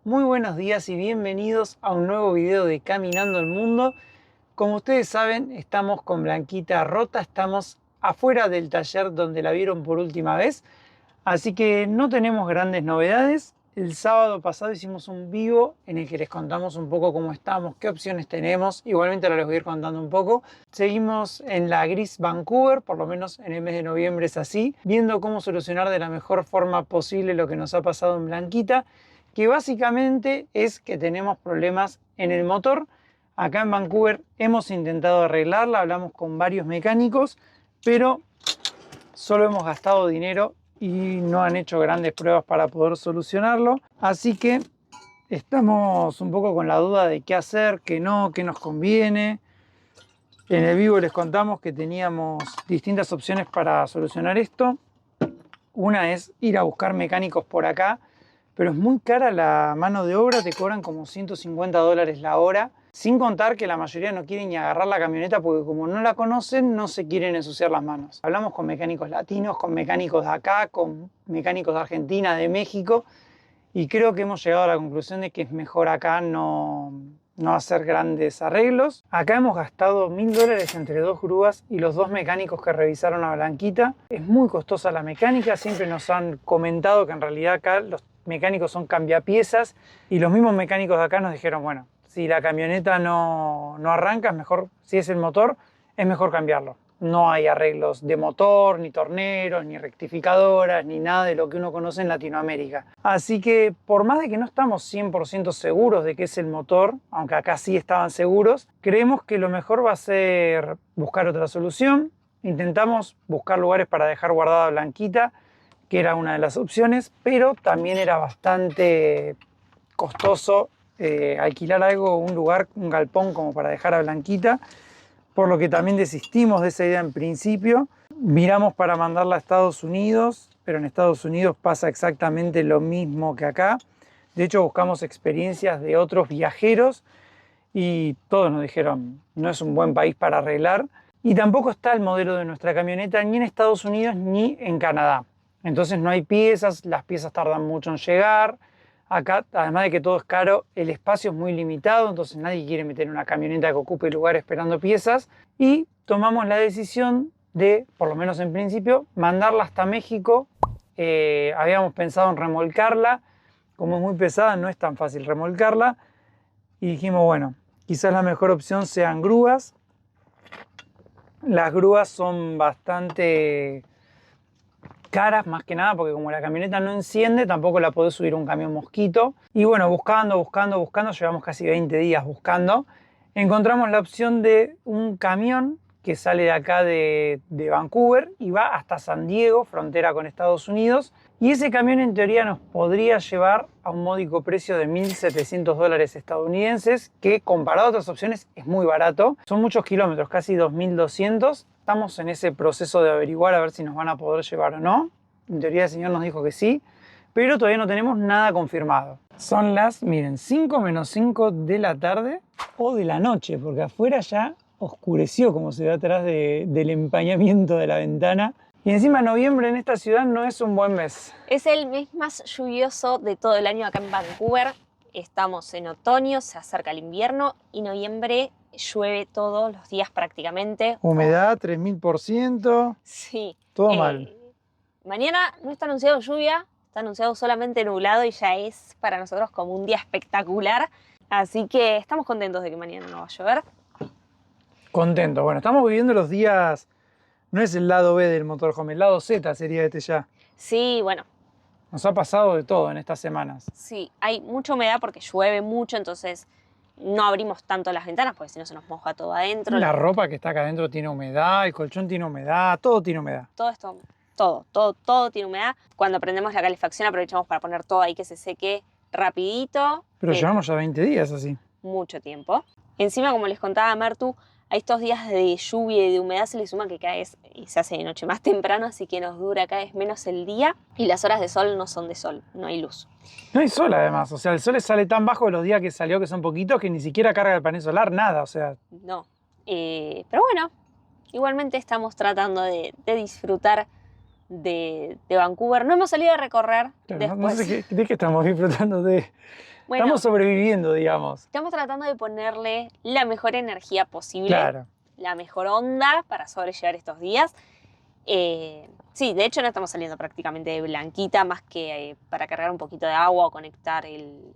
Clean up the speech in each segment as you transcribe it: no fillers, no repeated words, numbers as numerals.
Muy buenos días y bienvenidos a un nuevo video de Caminando el Mundo. Como ustedes saben, estamos con Blanquita rota, estamos afuera del taller donde la vieron por última vez, así que no tenemos grandes novedades. El sábado pasado hicimos un vivo en el que les contamos un poco cómo estamos, qué opciones tenemos. Igualmente ahora les voy a ir contando un poco. Seguimos en la gris Vancouver, por lo menos en el mes de noviembre es así, viendo cómo solucionar de la mejor forma posible lo que nos ha pasado en Blanquita, que básicamente es que tenemos problemas en el motor. Acá en Vancouver hemos intentado arreglarla, hablamos con varios mecánicos, pero solo hemos gastado dinero y no han hecho grandes pruebas para poder solucionarlo. Así que estamos un poco con la duda de qué hacer, qué no, qué nos conviene. En el vivo les contamos que teníamos distintas opciones para solucionar esto. Una es ir a buscar mecánicos por acá, pero es muy cara la mano de obra, te cobran como $150 la hora, sin contar que la mayoría no quieren ni agarrar la camioneta porque como no la conocen, no se quieren ensuciar las manos. Hablamos con mecánicos latinos, con mecánicos de acá, con mecánicos de Argentina, de México, y creo que hemos llegado a la conclusión de que es mejor acá no hacer grandes arreglos. Acá hemos gastado $1000 entre dos grúas y los dos mecánicos que revisaron a Blanquita. Es muy costosa la mecánica, siempre nos han comentado que en realidad acá los mecánicos son cambiapiezas y los mismos mecánicos de acá nos dijeron, bueno, si la camioneta no arranca, es mejor, si es el motor, es mejor cambiarlo. No hay arreglos de motor, ni torneros, ni rectificadoras, ni nada de lo que uno conoce en Latinoamérica. Así que por más de que no estamos 100% seguros de que es el motor, aunque acá sí estaban seguros, creemos que lo mejor va a ser buscar otra solución. Intentamos buscar lugares para dejar guardada Blanquita, que era una de las opciones, pero también era bastante costoso alquilar algo, un lugar, un galpón como para dejar a Blanquita, por lo que también desistimos de esa idea en principio. Miramos para mandarla a Estados Unidos, pero en Estados Unidos pasa exactamente lo mismo que acá. De hecho, buscamos experiencias de otros viajeros y todos nos dijeron, no es un buen país para arreglar. Y tampoco está el modelo de nuestra camioneta ni en Estados Unidos ni en Canadá. Entonces no hay piezas, las piezas tardan mucho en llegar. Acá, además de que todo es caro, el espacio es muy limitado, entonces nadie quiere meter una camioneta que ocupe lugar esperando piezas. Y tomamos la decisión de, por lo menos en principio, mandarla hasta México. Habíamos pensado en remolcarla. Como es muy pesada, no es tan fácil remolcarla. Y dijimos, bueno, quizás la mejor opción sean grúas. Las grúas son bastante caras, más que nada porque como la camioneta no enciende, tampoco la podés subir a un camión mosquito. Y bueno, buscando, llevamos casi 20 días buscando, encontramos la opción de un camión que sale de acá de Vancouver y va hasta San Diego, frontera con Estados Unidos. Y ese camión en teoría nos podría llevar a un módico precio de $1700 estadounidenses, que comparado a otras opciones es muy barato. Son muchos kilómetros, casi 2200. Estamos en ese proceso de averiguar a ver si nos van a poder llevar o no. En teoría el señor nos dijo que sí, pero todavía no tenemos nada confirmado. Son las, miren, 5 menos 5 de la tarde o de la noche, porque afuera ya oscureció, como se ve atrás del empañamiento de la ventana. Y encima noviembre en esta ciudad no es un buen mes. Es el mes más lluvioso de todo el año acá en Vancouver. Estamos en otoño, se acerca el invierno y noviembre llueve todos los días prácticamente. Humedad, 3000%. Sí. Todo mal. Mañana no está anunciado lluvia, está anunciado solamente nublado y ya es para nosotros como un día espectacular. Así que estamos contentos de que mañana no va a llover. Contento. Bueno, estamos viviendo los días. No es el lado B del motorhome, el lado Z sería este ya. Sí, bueno. Nos ha pasado de todo en estas semanas. Sí, hay mucha humedad porque llueve mucho, entonces no abrimos tanto las ventanas porque si no se nos moja todo adentro. La ropa que está acá adentro tiene humedad, el colchón tiene humedad, todo tiene humedad. Todo esto, todo tiene humedad. Cuando prendemos la calefacción aprovechamos para poner todo ahí que se seque rapidito. Pero llevamos ya 20 días así. Mucho tiempo. Encima, como les contaba Mertu, a estos días de lluvia y de humedad se le suma que cada vez y se hace de noche más temprano, así que nos dura cada vez menos el día y las horas de sol no son de sol, no hay luz. No hay sol además, o sea, el sol sale tan bajo de los días que salió, que son poquitos, que ni siquiera carga el panel solar, nada, o sea. No, pero bueno, igualmente estamos tratando de disfrutar de Vancouver. No hemos salido a recorrer Claro, después. no sé de qué estamos disfrutando de Bueno, Estamos sobreviviendo, digamos. estamos tratando de ponerle la mejor energía posible, Claro. la mejor onda para sobrellevar estos días. Sí, de hecho no estamos saliendo prácticamente de Blanquita, más que para cargar un poquito de agua o conectar el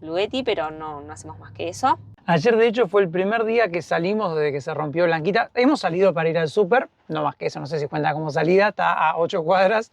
Blue Yeti, pero no hacemos más que eso. Ayer, de hecho, fue el primer día que salimos desde que se rompió Blanquita. Hemos salido para ir al súper, no más que eso, no sé si cuenta como salida, está a 8 cuadras.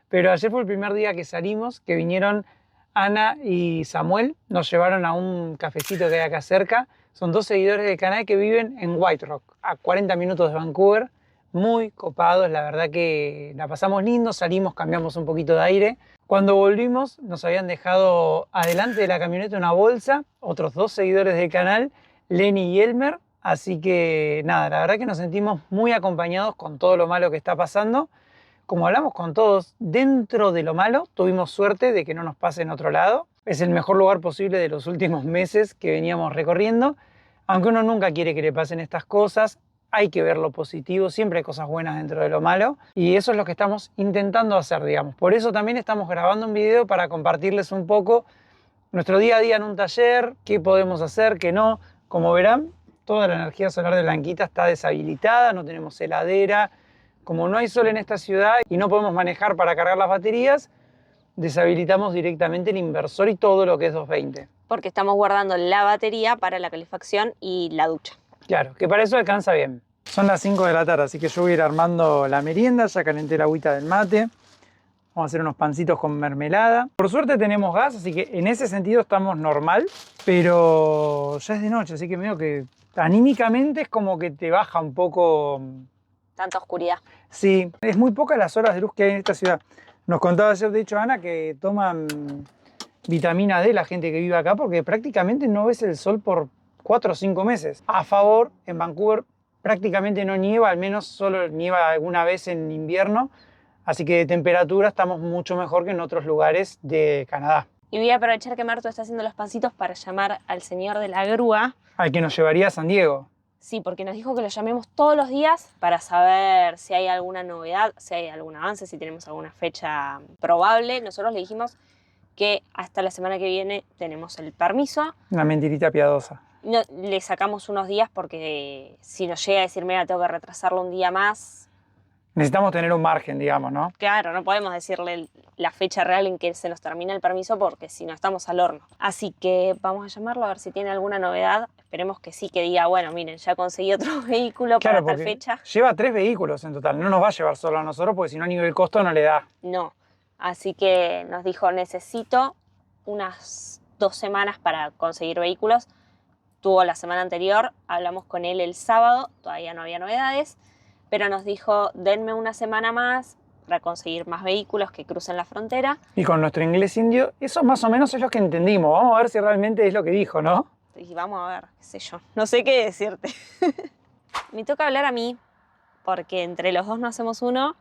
Pero ayer fue el primer día que salimos, que vinieron Ana y Samuel, nos llevaron a un cafecito que hay acá cerca. Son 2 seguidores del canal que viven en White Rock, a 40 minutos de Vancouver. Muy copados, la verdad que la pasamos lindo, salimos, cambiamos un poquito de aire. Cuando volvimos nos habían dejado adelante de la camioneta una bolsa, otros 2 seguidores del canal, Lenny y Elmer. Así que nada, la verdad que nos sentimos muy acompañados con todo lo malo que está pasando. Como hablamos con todos, dentro de lo malo tuvimos suerte de que no nos pase en otro lado. Es el mejor lugar posible de los últimos meses que veníamos recorriendo. Aunque uno nunca quiere que le pasen estas cosas, hay que ver lo positivo, siempre hay cosas buenas dentro de lo malo. Y eso es lo que estamos intentando hacer, digamos. Por eso también estamos grabando un video para compartirles un poco nuestro día a día en un taller, qué podemos hacer, qué no. Como verán, toda la energía solar de Blanquita está deshabilitada, no tenemos heladera. Como no hay sol en esta ciudad y no podemos manejar para cargar las baterías, deshabilitamos directamente el inversor y todo lo que es 220. Porque estamos guardando la batería para la calefacción y la ducha. Claro, que para eso alcanza bien. Son las 5 de la tarde, así que yo voy a ir armando la merienda, ya calenté la agüita del mate. Vamos a hacer unos pancitos con mermelada. Por suerte tenemos gas, así que en ese sentido estamos normal, pero ya es de noche, así que medio que anímicamente es como que te baja un poco. Tanta oscuridad. Sí, es muy pocas las horas de luz que hay en esta ciudad. Nos contaba ayer, de hecho, Ana, que toman vitamina D la gente que vive acá porque prácticamente no ves el sol por 4 o 5 meses. A favor, en Vancouver prácticamente no nieva, al menos solo nieva alguna vez en invierno. Así que de temperatura estamos mucho mejor que en otros lugares de Canadá. Y voy a aprovechar que Marto está haciendo los pancitos para llamar al señor de la grúa. Al que nos llevaría a San Diego. Sí, porque nos dijo que lo llamemos todos los días para saber si hay alguna novedad, si hay algún avance, si tenemos alguna fecha probable. Nosotros le dijimos que hasta la semana que viene tenemos el permiso. Una mentirita piadosa. No, le sacamos unos días porque si nos llega a decir, mira, tengo que retrasarlo un día más. Necesitamos tener un margen, digamos, ¿no? Claro, no podemos decirle la fecha real en que se nos termina el permiso porque si no estamos al horno. Así que vamos a llamarlo a ver si tiene alguna novedad. Esperemos que sí, que diga, bueno, miren, ya conseguí otro vehículo Claro, para tal fecha. Lleva 3 vehículos en total. No nos va a llevar solo a nosotros porque si no a nivel costo no le da. No. Así que nos dijo, necesito unas 2 semanas para conseguir vehículos. Tuvo la semana anterior, hablamos con él el sábado, todavía no había novedades, pero nos dijo, denme una semana más para conseguir más vehículos que crucen la frontera. Y con nuestro inglés indio, eso más o menos es lo que entendimos. Vamos a ver si realmente es lo que dijo, ¿no? Y vamos a ver, qué sé yo, no sé qué decirte. Me toca hablar a mí, porque entre los dos no hacemos uno,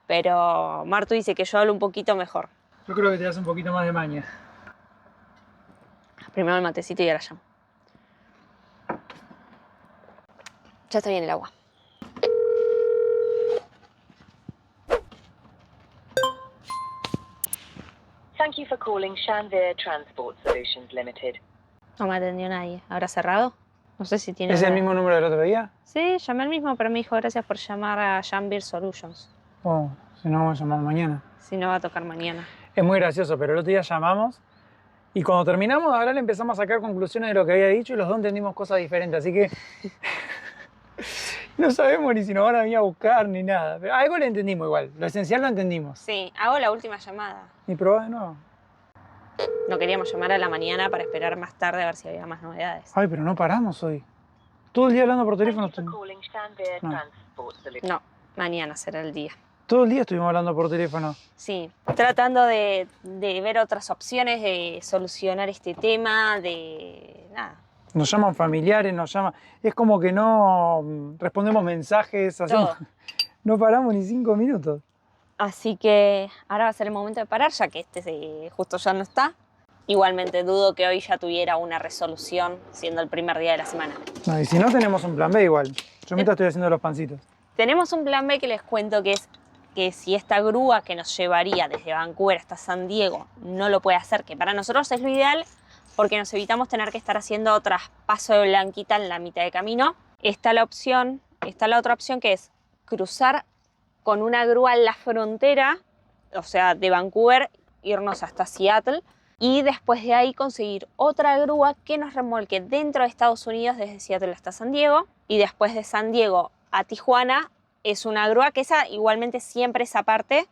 pero Martu dice que yo hablo un poquito mejor. Yo creo que te das un poquito más de maña. Primero el matecito y ahora llamo. Ya está bien el agua. Thank you for calling Shanvir Transport Solutions Limited. No me atendió nadie. ¿Habrá cerrado? No sé si tiene... ¿Es el mismo número del otro día? Sí, llamé al mismo, pero me dijo gracias por llamar a Shanvir Solutions. Oh, si no, vamos a llamar mañana. Si no, va a tocar mañana. Es muy gracioso, pero el otro día llamamos y cuando terminamos de hablar empezamos a sacar conclusiones de lo que había dicho y los dos entendimos cosas diferentes, así que no sabemos ni si nos van a venir a buscar ni nada. Pero algo le entendimos igual, lo esencial lo entendimos. Sí, hago la última llamada. ¿Y probá de nuevo? No queríamos llamar a la mañana para esperar más tarde a ver si había más novedades. Ay, pero no paramos hoy. Todo el día hablando por teléfono. Thank you for calling Shanvir No. Transport Solutions. No, mañana será el día. Todo el día estuvimos hablando por teléfono. Sí, tratando de ver otras opciones, de solucionar este tema, de nada. Nos llaman familiares, nos llaman... Es como que no respondemos mensajes, hacemos... Todo. No paramos ni 5 minutos. Así que ahora va a ser el momento de parar, ya que justo ya no está. Igualmente dudo que hoy ya tuviera una resolución, siendo el primer día de la semana. No, y si no, tenemos un plan B igual. Yo mientras estoy haciendo los pancitos. Tenemos un plan B que les cuento que es que si esta grúa que nos llevaría desde Vancouver hasta San Diego no lo puede hacer, que para nosotros es lo ideal, porque nos evitamos tener que estar haciendo traspaso de Blanquita en la mitad de camino. Está la otra opción que es cruzar con una grúa en la frontera, o sea, de Vancouver, irnos hasta Seattle y después de ahí conseguir otra grúa que nos remolque dentro de Estados Unidos desde Seattle hasta San Diego, y después de San Diego a Tijuana es una grúa que esa igualmente siempre es aparte,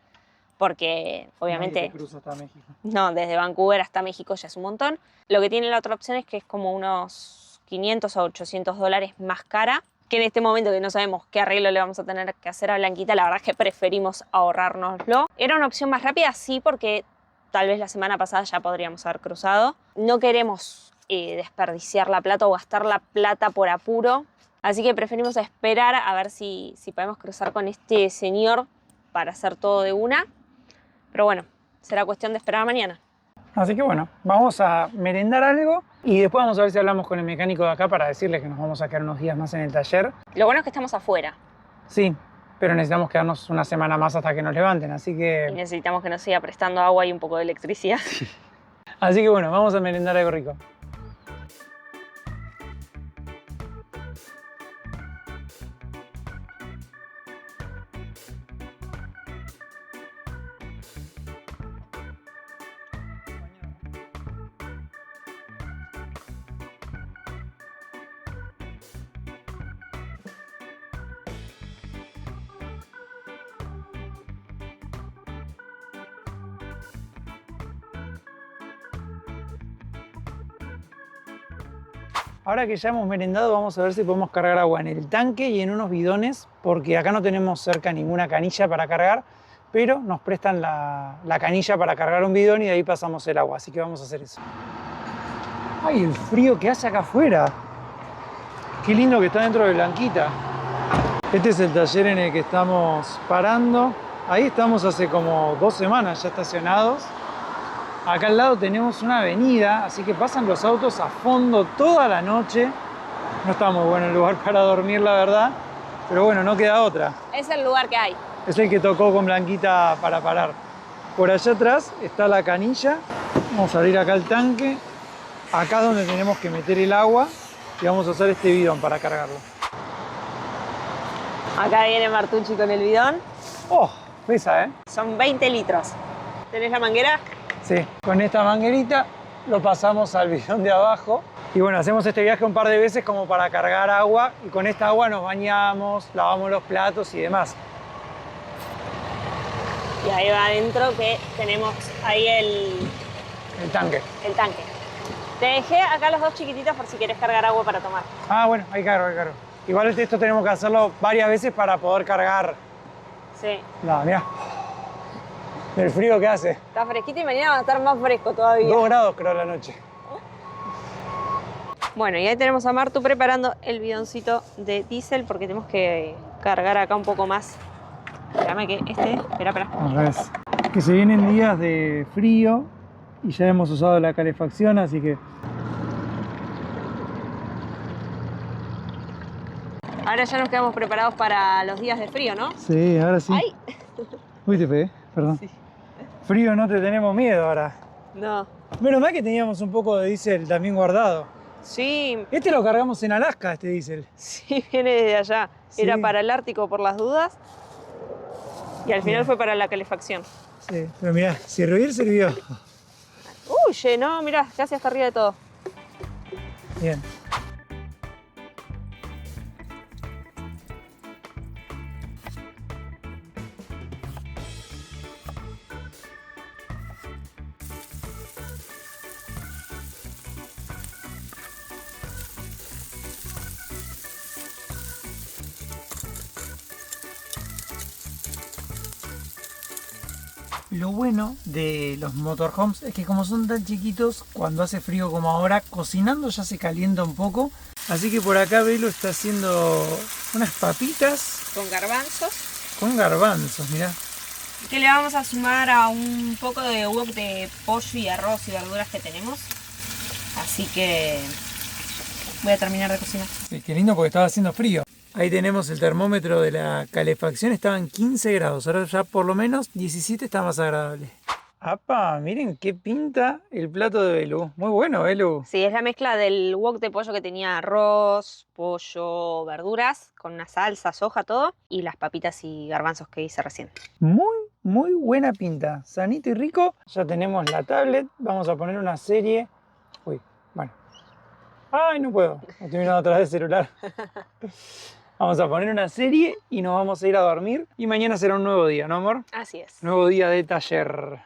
porque obviamente Nadie cruza hasta México. no, desde Vancouver hasta México ya es un montón. Lo que tiene la otra opción es que es como unos $500 a $800 más cara, que en este momento que no sabemos qué arreglo le vamos a tener que hacer a Blanquita, la verdad es que preferimos ahorrárnoslo. Era una opción más rápida, sí, porque tal vez la semana pasada ya podríamos haber cruzado. No queremos desperdiciar la plata o gastar la plata por apuro, así que preferimos esperar a ver si podemos cruzar con este señor para hacer todo de una. Pero bueno, será cuestión de esperar mañana. Así que bueno, vamos a merendar algo y después vamos a ver si hablamos con el mecánico de acá para decirle que nos vamos a quedar unos días más en el taller. Lo bueno es que estamos afuera Sí, pero necesitamos quedarnos una semana más hasta que nos levanten, así y que... necesitamos que nos siga prestando agua y un poco de electricidad. Así que bueno, vamos a merendar algo rico. Ahora que ya hemos merendado, vamos a ver si podemos cargar agua en el tanque y en unos bidones, porque acá no tenemos cerca ninguna canilla para cargar, pero nos prestan la canilla para cargar un bidón y de ahí pasamos el agua, así que vamos a hacer eso. ¡Ay, el frío que hace acá afuera! ¡Qué lindo que está dentro de Blanquita! Este es el taller en el que estamos parando. Ahí estamos hace como 2 semanas ya estacionados. Acá al lado tenemos una avenida, así que pasan los autos a fondo toda la noche. No está muy bueno el lugar para dormir, la verdad, pero bueno, no queda otra. Es el lugar que hay. Es el que tocó con Blanquita para parar. Por allá atrás está la canilla. Vamos a abrir acá el tanque. Acá es donde tenemos que meter el agua y vamos a usar este bidón para cargarlo. Acá viene Martucci con el bidón. ¡Oh! Pesa, ¿eh? Son 20 litros. ¿Tenés la manguera? Sí, con esta manguerita lo pasamos al bidón de abajo. Y bueno, hacemos este viaje un par de veces como para cargar agua y con esta agua nos bañamos, lavamos los platos y demás. Y ahí va adentro que tenemos ahí El tanque. el tanque. Te dejé acá los dos chiquititos por si quieres cargar agua para tomar. Ah, bueno, ahí cargo, ahí cargo. Igual esto tenemos que hacerlo varias veces para poder cargar. Sí. No, mirá. El frío que hace. Está fresquito y mañana va a estar más fresco todavía. 2 grados creo la noche. Bueno, y ahí tenemos a Martu preparando el bidoncito de diésel porque tenemos que cargar acá un poco más. Espérame que espera. Al revés. Que se vienen días de frío y ya hemos usado la calefacción, así que... Ahora ya nos quedamos preparados para los días de frío, ¿no? Sí, ahora sí. ¡Ay! Uy, te pegué, perdón. Sí. Frío, no te tenemos miedo ahora. No. Menos mal que teníamos un poco de diésel también guardado. Sí, Este lo cargamos en Alaska, este diésel. sí, viene desde allá. Sí. Era para el Ártico por las dudas y al final Bien. fue para la calefacción. Sí, pero mirá, sirvió, sirvió. Uy, no, mirá, casi hasta arriba de todo. Bien. Lo bueno de los motorhomes es que como son tan chiquitos, cuando hace frío como ahora, cocinando ya se calienta un poco. Así que por acá Belu está haciendo unas papitas Con garbanzos. con garbanzos, mirá. Que le vamos a sumar a un poco de wok de pollo y arroz y verduras que tenemos. Así que voy a terminar de cocinar. Sí, qué lindo porque estaba haciendo frío. Ahí tenemos el termómetro de la calefacción, estaba en 15 grados, ahora ya por lo menos 17 está más agradable. ¡Apa! Miren qué pinta el plato de Belu. Muy bueno, Belu. Sí, es la mezcla del wok de pollo que tenía arroz, pollo, verduras, con una salsa, soja, todo, y las papitas y garbanzos que hice recién. Muy buena pinta. Sanito y rico. Ya tenemos la tablet. Vamos a poner una serie. Uy, bueno. ¡Ay, no puedo! Estoy mirando atrás del celular. Vamos a poner una serie y nos vamos a ir a dormir. Y mañana será un nuevo día, ¿no, amor? Así es. Nuevo día de taller.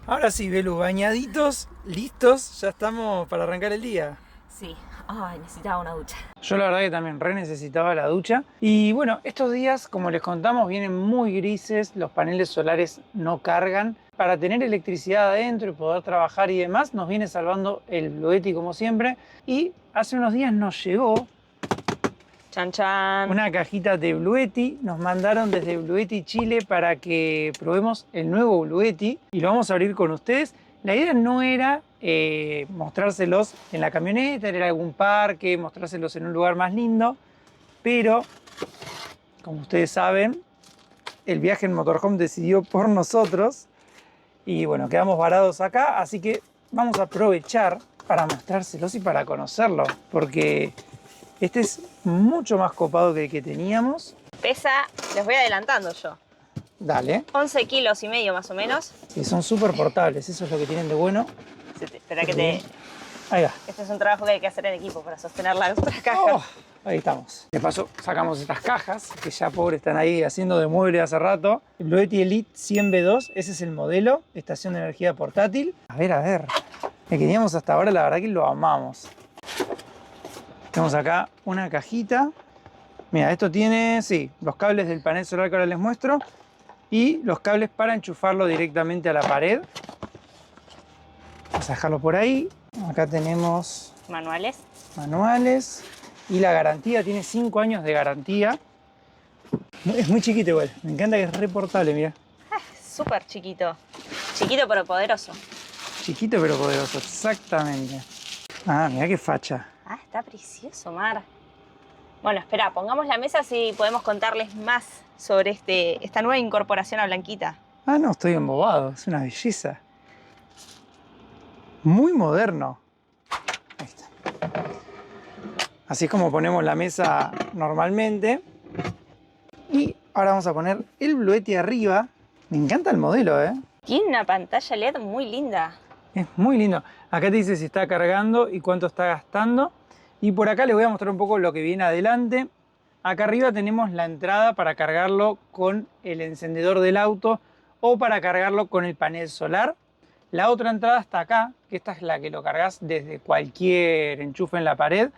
Ahora sí, Belu, bañaditos, listos, ya estamos para arrancar el día. Sí. Ay, necesitaba una ducha. Yo la verdad que también re necesitaba la ducha. Y bueno, estos días, como les contamos, vienen muy grises, los paneles solares no cargan. Para tener electricidad adentro y poder trabajar y demás, nos viene salvando el Bluetti como siempre. Y hace unos días nos llegó Chan, chan. una cajita de Bluetti. Nos mandaron desde Bluetti Chile para que probemos el nuevo Bluetti y lo vamos a abrir con ustedes. La idea no era mostrárselos en la camioneta, ir a algún parque, mostrárselos en un lugar más lindo, pero como ustedes saben, el viaje en motorhome decidió por nosotros y bueno, quedamos varados acá, así que vamos a aprovechar para mostrárselos y para conocerlo, porque este es mucho más copado que el que teníamos. Pesa, les voy adelantando yo, Dale. 11 kilos y medio más o menos. Sí, son súper portables, eso es lo que tienen de bueno. Espera que te... Ahí va. Este es un trabajo que hay que hacer en equipo para sostener la otra caja. Oh, ahí estamos. De paso, sacamos estas cajas que ya pobre están ahí haciendo de mueble hace rato. El Bluetti Elite 100B2, ese es el modelo, estación de energía portátil. A ver. El que teníamos hasta ahora, la verdad que lo amamos. Tenemos acá una cajita. Mira, esto tiene, sí, los cables del panel solar que ahora les muestro y los cables para enchufarlo directamente a la pared. Vamos a dejarlo por ahí. Acá tenemos Manuales. manuales y la garantía, tiene 5 años de garantía. Es muy chiquito igual, me encanta que es reportable, mira. Súper chiquito. Chiquito pero poderoso. Chiquito pero poderoso, exactamente. Ah, mira qué facha. Ah, está precioso, Mar. Bueno, espera, pongamos la mesa así podemos contarles más sobre esta nueva incorporación a Blanquita. Ah, no, estoy embobado, es una belleza. Muy moderno. Ahí está. Así es como ponemos la mesa normalmente. Y ahora vamos a poner el Bluetti arriba. Me encanta el modelo, ¿eh? Tiene una pantalla LED muy linda. Es muy lindo. Acá te dice si está cargando y cuánto está gastando. Y por acá les voy a mostrar un poco lo que viene adelante. Acá arriba tenemos la entrada para cargarlo con el encendedor del auto o para cargarlo con el panel solar. La otra entrada está acá, que esta es la que lo cargas desde cualquier enchufe en la pared.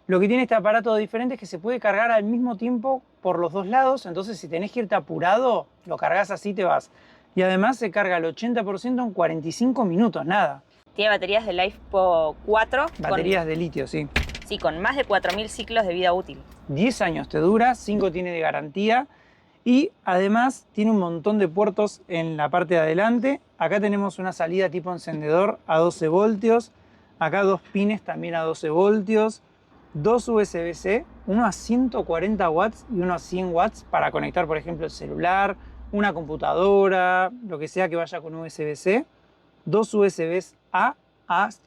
Lo que tiene este aparato diferente es que se puede cargar al mismo tiempo por los dos lados. Entonces si tenés que irte apurado, lo cargas así y te vas. Y además se carga el 80% en 45 minutos, nada. Tiene baterías de LiFePO 4. Baterías de litio, sí. Sí, con más de 4000 ciclos de vida útil. 10 años te dura, 5 tiene de garantía y además tiene un montón de puertos en la parte de adelante. Acá tenemos una salida tipo encendedor a 12 voltios. Acá dos pines también a 12 voltios. Dos USB-C, uno a 140 watts y uno a 100 watts para conectar, por ejemplo, el celular, una computadora, lo que sea que vaya con USB-C. Dos USBs A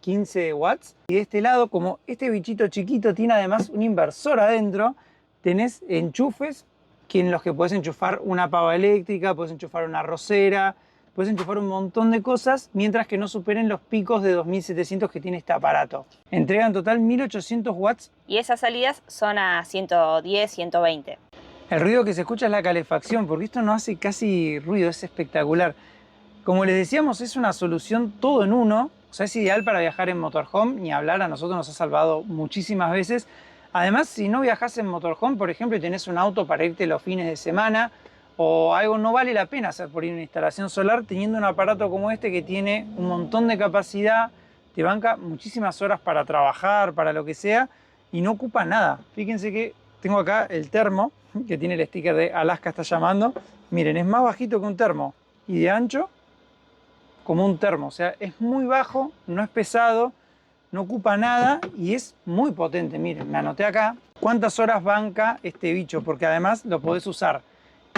15 watts. Y de este lado, como este bichito chiquito tiene además un inversor adentro, tenés enchufes en los que puedes enchufar una pava eléctrica, puedes enchufar una arrocera, puedes enchufar un montón de cosas mientras que no superen los picos de 2700 que tiene este aparato. Entrega en total 1800 watts. Y esas salidas son a 110, 120. El ruido que se escucha es la calefacción, porque esto no hace casi ruido, es espectacular. Como les decíamos, es una solución todo en uno. O sea, es ideal para viajar en motorhome, ni hablar, a nosotros nos ha salvado muchísimas veces. Además, si no viajas en motorhome, por ejemplo, y tenés un auto para irte los fines de semana, o algo, no vale la pena hacer por ir una instalación solar teniendo un aparato como este que tiene un montón de capacidad, te banca muchísimas horas para trabajar, para lo que sea, y no ocupa nada. Fíjense que tengo acá el termo, que tiene el sticker de Alaska está llamando. Miren, es más bajito que un termo, y de ancho como un termo. O sea, es muy bajo, no es pesado, no ocupa nada y es muy potente. Miren, me anoté acá cuántas horas banca este bicho, porque además lo podés usar,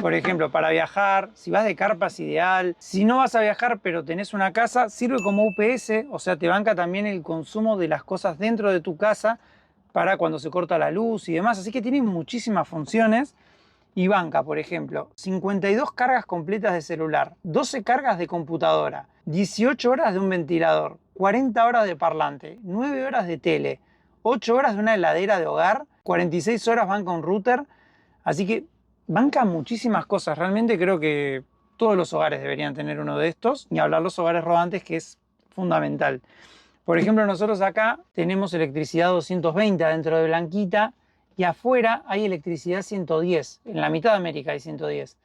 por ejemplo, para viajar. Si vas de carpa es ideal. Si no vas a viajar pero tenés una casa, sirve como UPS, o sea, te banca también el consumo de las cosas dentro de tu casa para cuando se corta la luz y demás. Así que tiene muchísimas funciones. Y banca, por ejemplo, 52 cargas completas de celular, 12 cargas de computadora, 18 horas de un ventilador, 40 horas de parlante, 9 horas de tele, 8 horas de una heladera de hogar, 46 horas banca un router. Así que banca muchísimas cosas. Realmente creo que todos los hogares deberían tener uno de estos, ni hablar los hogares rodantes, que es fundamental. Por ejemplo, nosotros acá tenemos electricidad 220 dentro de Blanquita, y afuera hay electricidad 110. En la mitad de América hay 110.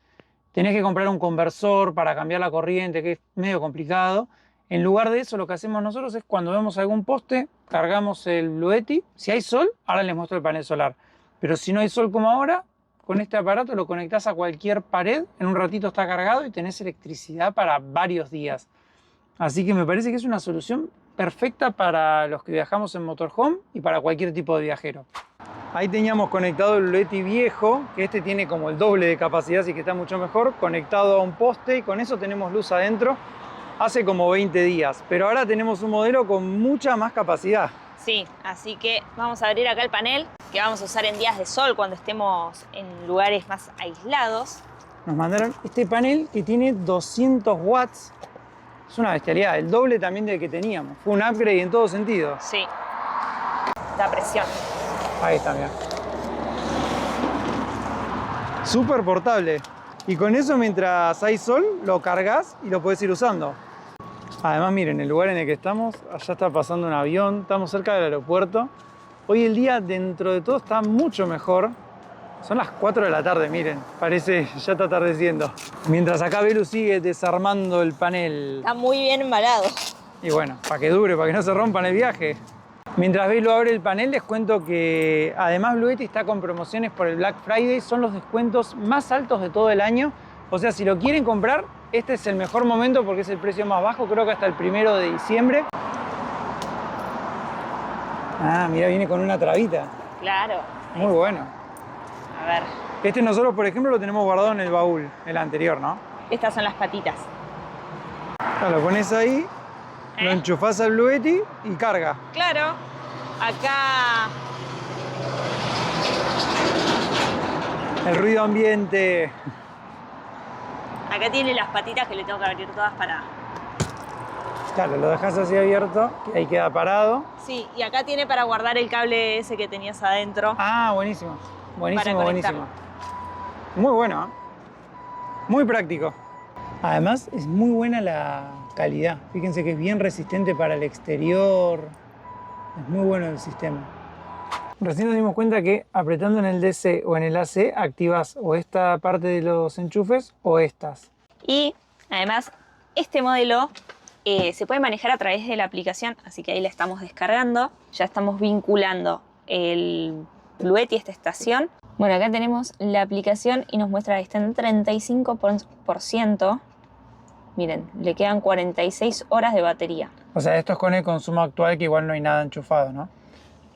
Tenés que comprar un conversor para cambiar la corriente, que es medio complicado. En lugar de eso, lo que hacemos nosotros es cuando vemos algún poste, cargamos el Bluetti. Si hay sol, ahora les muestro el panel solar. Pero si no hay sol como ahora, con este aparato lo conectás a cualquier pared, en un ratito está cargado y tenés electricidad para varios días. Así que me parece que es una solución perfecta para los que viajamos en motorhome y para cualquier tipo de viajero. Ahí teníamos conectado el Bluetti viejo, que este tiene como el doble de capacidad, así que está mucho mejor, conectado a un poste, y con eso tenemos luz adentro hace como 20 días. Pero ahora tenemos un modelo con mucha más capacidad. Sí, así que vamos a abrir acá el panel, que vamos a usar en días de sol cuando estemos en lugares más aislados. Nos mandaron este panel que tiene 200 watts. Es una bestialidad, el doble también del que teníamos. Fue un upgrade en todo sentido. Sí, da presión. Ahí está, mirá. Súper portable. Y con eso, mientras hay sol, lo cargas y lo puedes ir usando. Además, miren, el lugar en el que estamos, allá está pasando un avión, estamos cerca del aeropuerto. Hoy el día, dentro de todo, está mucho mejor. Son las 4 de la tarde, miren, parece ya está atardeciendo. Mientras acá Belu sigue desarmando el panel. Está muy bien embalado. Y bueno, para que dure, para que no se rompa en el viaje. Mientras Belu abre el panel, les cuento que además Bluetti está con promociones por el Black Friday. Son los descuentos más altos de todo el año. O sea, si lo quieren comprar, este es el mejor momento porque es el precio más bajo. Creo que hasta el 1 de diciembre. Ah, mira, viene con una trabita. Claro. Muy bueno. A ver. Este nosotros, por ejemplo, lo tenemos guardado en el baúl, el anterior, ¿no? Estas son las patitas. Lo pones ahí, lo enchufás al Bluetti y carga. Claro. Acá El ruido ambiente. Acá tiene las patitas que le tengo que abrir todas para... Claro, lo dejas así abierto, que ahí queda parado. Sí, y acá tiene para guardar el cable ese que tenías adentro. Ah, buenísimo. Buenísimo, Para buenísimo. conectarlo. Muy bueno, ¿eh? Muy práctico. Además, es muy buena la calidad. Fíjense que es bien resistente para el exterior. Es muy bueno el sistema. Recién nos dimos cuenta que apretando en el DC o en el AC activas o esta parte de los enchufes o estas. Y además, este modelo se puede manejar a través de la aplicación, así que ahí la estamos descargando. Ya estamos vinculando el Bluetti a esta estación. Bueno, acá tenemos la aplicación y nos muestra que está en 35%. Miren, le quedan 46 horas de batería. O sea, esto es con el consumo actual, que igual no hay nada enchufado, ¿no?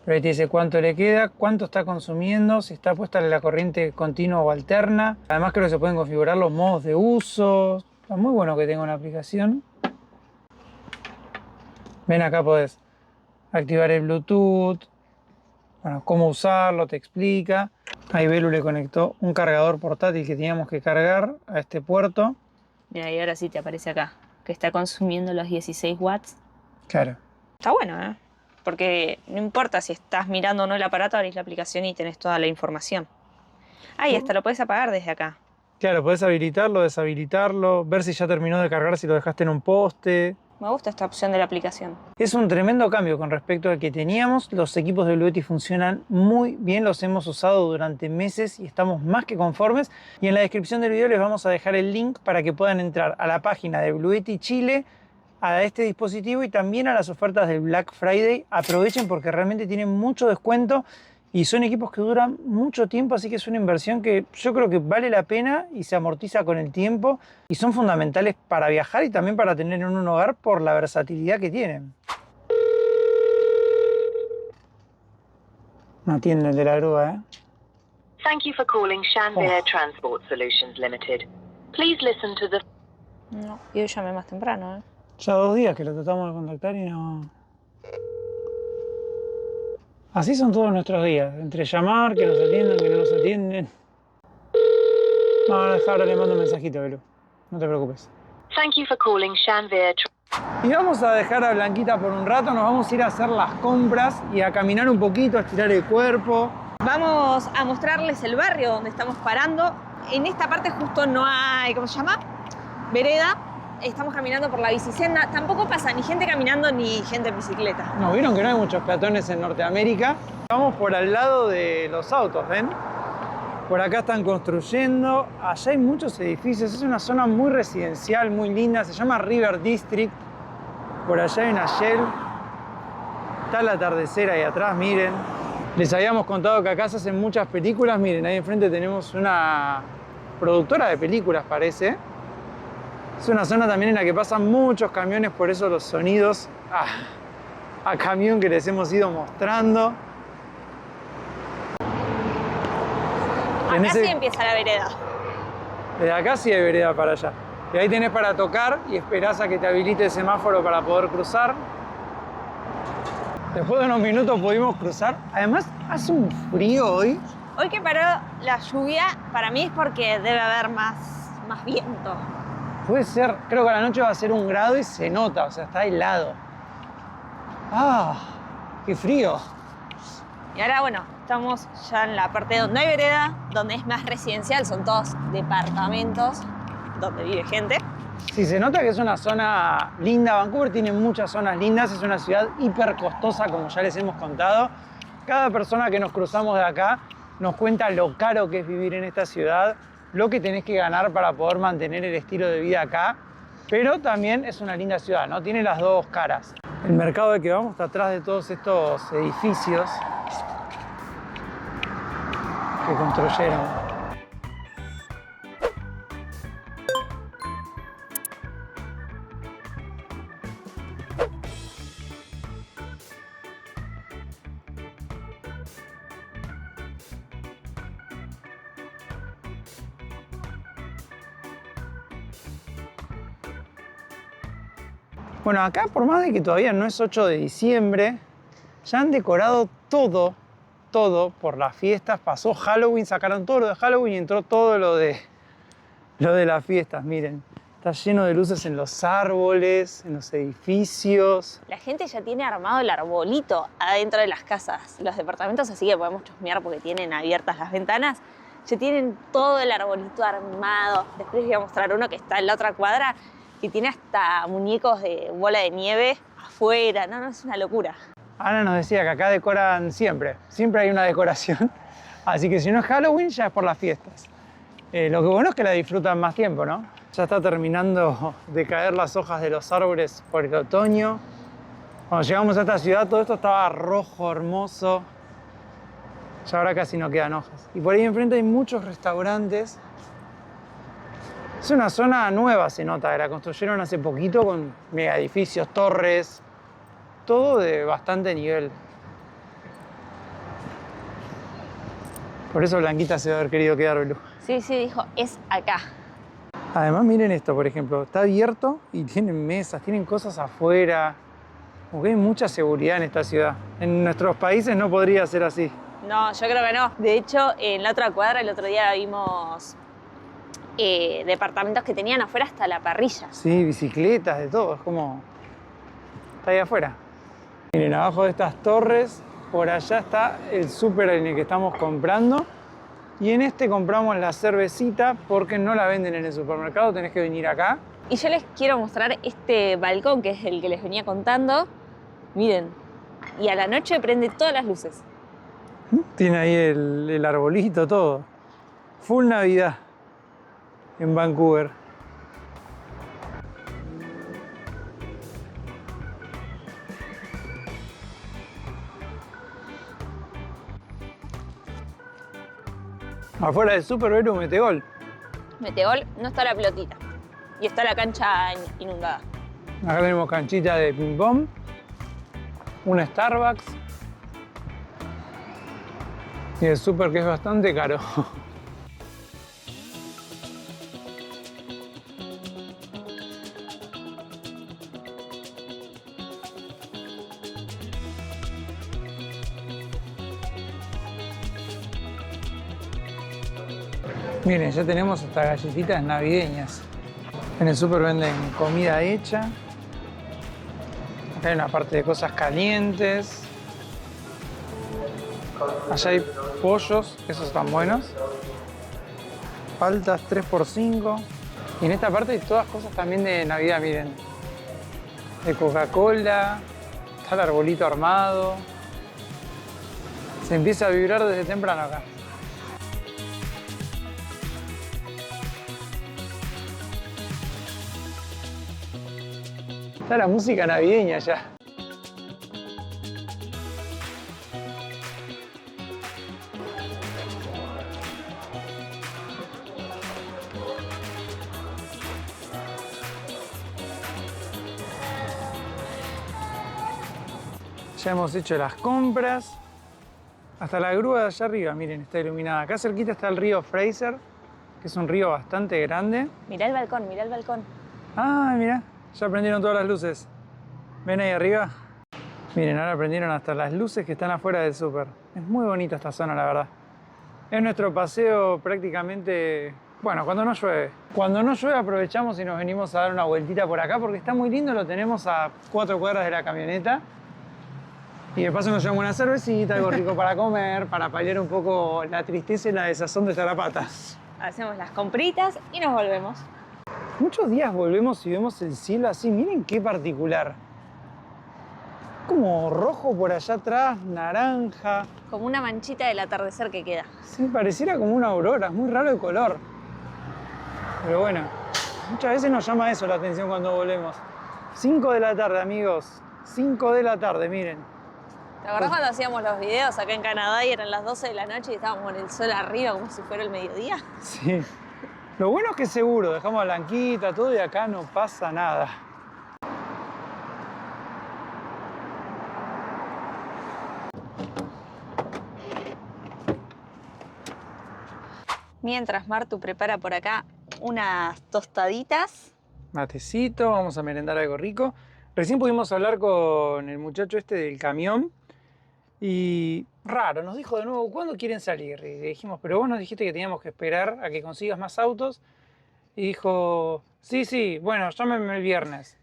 Pero ahí te dice cuánto le queda, cuánto está consumiendo, si está puesta la corriente continua o alterna. Además creo que se pueden configurar los modos de uso. Está muy bueno que tenga una aplicación. Ven, acá podés activar el Bluetooth. Bueno, cómo usarlo, te explica. Ahí Belu le conectó un cargador portátil que teníamos que cargar a este puerto. Mira, y ahora sí te aparece acá, que está consumiendo los 16 watts. Claro. Está bueno, ¿eh? Porque no importa si estás mirando o no el aparato, abrís la aplicación y tenés toda la información. Ah, y hasta lo puedes apagar desde acá. Claro, podés habilitarlo, deshabilitarlo, ver si ya terminó de cargar, si lo dejaste en un poste. Me gusta esta opción de la aplicación. Es un tremendo cambio con respecto al que teníamos. Los equipos de Bluetti funcionan muy bien, los hemos usado durante meses y estamos más que conformes. Y en la descripción del video les vamos a dejar el link para que puedan entrar a la página de Bluetti Chile, a este dispositivo y también a las ofertas del Black Friday. Aprovechen porque realmente tienen mucho descuento y son equipos que duran mucho tiempo, así que es una inversión que yo creo que vale la pena y se amortiza con el tiempo y son fundamentales para viajar y también para tener en un hogar por la versatilidad que tienen. No atiende el de la grúa, ¿eh? Thank you for calling Shanvier Transport Solutions Limited. Please listen to the... No, yo llamé más temprano, ¿eh? Ya 2 días que lo tratamos de contactar y no... Así son todos nuestros días, entre llamar, que nos atiendan, que no nos atienden. No, ahora le mando un mensajito, Belu. No te preocupes. Thank you for calling Shanvier Y vamos a dejar a Blanquita por un rato, nos vamos a ir a hacer las compras y a caminar un poquito, a estirar el cuerpo. Vamos a mostrarles el barrio donde estamos parando. En esta parte justo no hay, ¿cómo se llama? Vereda. Estamos caminando por la bicisenda. Tampoco pasa ni gente caminando ni gente en bicicleta. ¿No vieron que no hay muchos peatones en Norteamérica? Vamos por al lado de los autos, ¿ven? Por acá están construyendo. Allá hay muchos edificios. Es una zona muy residencial, muy linda. Se llama River District. Por allá hay una Shell. Está el atardecer ahí atrás, miren. Les habíamos contado que acá se hacen muchas películas. Miren, ahí enfrente tenemos una productora de películas, parece. Es una zona también en la que pasan muchos camiones, por eso los sonidos a camión que les hemos ido mostrando. Acá sí empieza la vereda. Desde acá sí hay vereda para allá. Y ahí tenés para tocar y esperás a que te habilite el semáforo para poder cruzar. Después de unos minutos pudimos cruzar. Además, hace un frío hoy. Hoy que paró la lluvia, para mí es porque debe haber más viento. Puede ser, creo que a la noche va a ser 1 grado y se nota, o sea, está helado. ¡Ah! ¡Qué frío! Y ahora, bueno, estamos ya en la parte donde hay vereda, donde es más residencial, son todos departamentos donde vive gente. Sí, se nota que es una zona linda. Vancouver tiene muchas zonas lindas, es una ciudad hiper costosa, como ya les hemos contado. Cada persona que nos cruzamos de acá nos cuenta lo caro que es vivir en esta ciudad, lo que tenés que ganar para poder mantener el estilo de vida acá, pero también es una linda ciudad, ¿no? Tiene las dos caras. El mercado de que vamos está atrás de todos estos edificios que construyeron. Bueno, acá por más de que todavía no es 8 de diciembre, ya han decorado todo por las fiestas. Pasó Halloween, sacaron todo lo de Halloween y entró todo lo de las fiestas, miren. Está lleno de luces en los árboles, en los edificios. La gente ya tiene armado el arbolito adentro de las casas. Los departamentos, así que podemos chusmear porque tienen abiertas las ventanas. Ya tienen todo el arbolito armado. Después les voy a mostrar uno que está en la otra cuadra, que tiene hasta muñecos de bola de nieve afuera. No, es una locura. Ana nos decía que acá decoran siempre hay una decoración. Así que si no es Halloween, ya es por las fiestas. Lo que bueno es que la disfrutan más tiempo, ¿no? Ya está terminando de caer las hojas de los árboles por el otoño. Cuando llegamos a esta ciudad todo esto estaba rojo, hermoso. Ya ahora casi no quedan hojas. Y por ahí enfrente hay muchos restaurantes. Es una zona nueva, se nota, que la construyeron hace poquito con mega edificios, torres, todo de bastante nivel. Por eso Blanquita se debe haber querido quedar, Belu. Sí, dijo, es acá. Además, miren esto, por ejemplo, está abierto y tienen mesas, tienen cosas afuera. Como que hay mucha seguridad en esta ciudad. En nuestros países no podría ser así. No, yo creo que no. De hecho, en la otra cuadra el otro día vimos departamentos que tenían afuera hasta la parrilla. Sí, bicicletas, de todo, es como... está ahí afuera. Miren, abajo de estas torres, por allá está el súper en el que estamos comprando. Y en este compramos la cervecita porque no la venden en el supermercado, tenés que venir acá. Y yo les quiero mostrar este balcón, que es el que les venía contando. Miren, y a la noche prende todas las luces. Tiene ahí el arbolito, todo. Full Navidad en Vancouver. Afuera del Super Vero Metegol. Metegol, no está la pelotita. Y está la cancha inundada. Acá tenemos canchita de ping pong, una Starbucks y el Super, que es bastante caro. Miren, ya tenemos hasta galletitas navideñas. En el Super venden comida hecha. Acá hay una parte de cosas calientes. Allá hay pollos, esos están buenos. Paltas 3x5. Y en esta parte hay todas cosas también de Navidad, miren. De Coca-Cola. Está el arbolito armado. Se empieza a vibrar desde temprano acá. Está la música navideña ya. Ya hemos hecho las compras. Hasta la grúa de allá arriba, miren, está iluminada. Acá cerquita está el río Fraser, que es un río bastante grande. Mirá el balcón, mirá el balcón. Ah, mirá, ya prendieron todas las luces. ¿Ven ahí arriba? Miren, ahora prendieron hasta las luces que están afuera del súper. Es muy bonita esta zona, la verdad. Es nuestro paseo prácticamente, bueno, cuando no llueve. Cuando no llueve aprovechamos y nos venimos a dar una vueltita por acá porque está muy lindo, lo tenemos a 4 cuadras de la camioneta. Y de paso nos llevamos una cervecita, algo rico para comer, para paliar un poco la tristeza y la desazón de Tarapatas. Hacemos las compritas y nos volvemos. Muchos días volvemos y vemos el cielo así, miren qué particular. Como rojo por allá atrás, naranja. Como una manchita del atardecer que queda. Sí, pareciera como una aurora, es muy raro el color. Pero bueno, muchas veces nos llama eso la atención cuando volvemos. 5 de la tarde, amigos. 5 de la tarde, miren. ¿Te acordás cuando hacíamos los videos acá en Canadá y eran las 12 de la noche y estábamos con el sol arriba como si fuera el mediodía? Sí. Lo bueno es que es seguro, dejamos blanquita, todo y acá no pasa nada. Mientras Martu prepara por acá unas tostaditas. Matecito, vamos a merendar algo rico. Recién pudimos hablar con el muchacho este del camión y raro, nos dijo de nuevo, ¿cuándo quieren salir? Y le dijimos, pero vos nos dijiste que teníamos que esperar a que consigas más autos. Y dijo, sí, bueno, llámenme el viernes.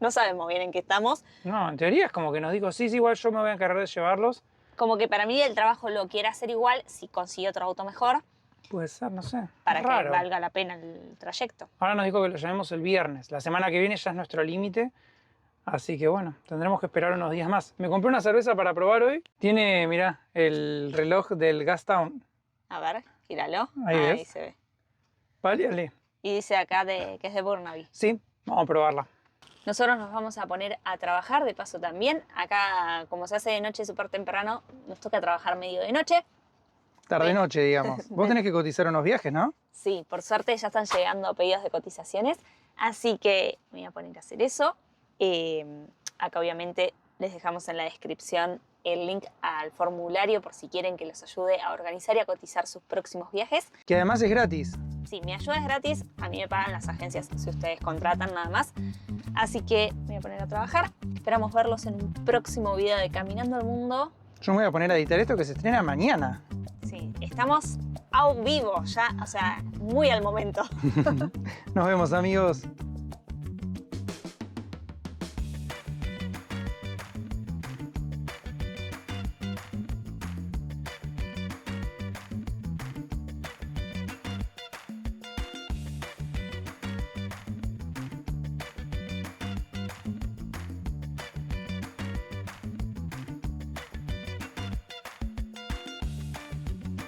No sabemos bien en qué estamos. No, en teoría es como que nos dijo, sí, igual yo me voy a encargar de llevarlos. Como que para mí el trabajo lo quiere hacer igual si consigue otro auto mejor. Puede ser, no sé. Para raro. que valga la pena el trayecto. Ahora nos dijo que lo llamemos el viernes. La semana que viene ya es nuestro límite. Así que bueno, tendremos que esperar unos días más. Me compré una cerveza para probar hoy. Tiene, mirá, el reloj del Gastown. A ver, gíralo. Ahí ves. Se ve. Vale. Y dice acá que es de Burnaby. Sí, vamos a probarla. Nosotros nos vamos a poner a trabajar de paso también. Acá, como se hace de noche súper temprano, nos toca trabajar medio de noche. Tarde-noche, digamos. Vos tenés que cotizar unos viajes, ¿no? Sí, por suerte ya están llegando pedidos de cotizaciones. Así que me voy a poner a hacer eso. Acá obviamente les dejamos en la descripción el link al formulario por si quieren que los ayude a organizar y a cotizar sus próximos viajes. Que además es gratis. Sí, mi ayuda es gratis, a mí me pagan las agencias si ustedes contratan nada más. Así que me voy a poner a trabajar. Esperamos verlos en un próximo video de Caminando el Mundo. Yo me voy a poner a editar esto que se estrena mañana. Sí, estamos a vivo ya, o sea, muy al momento. Nos vemos, amigos.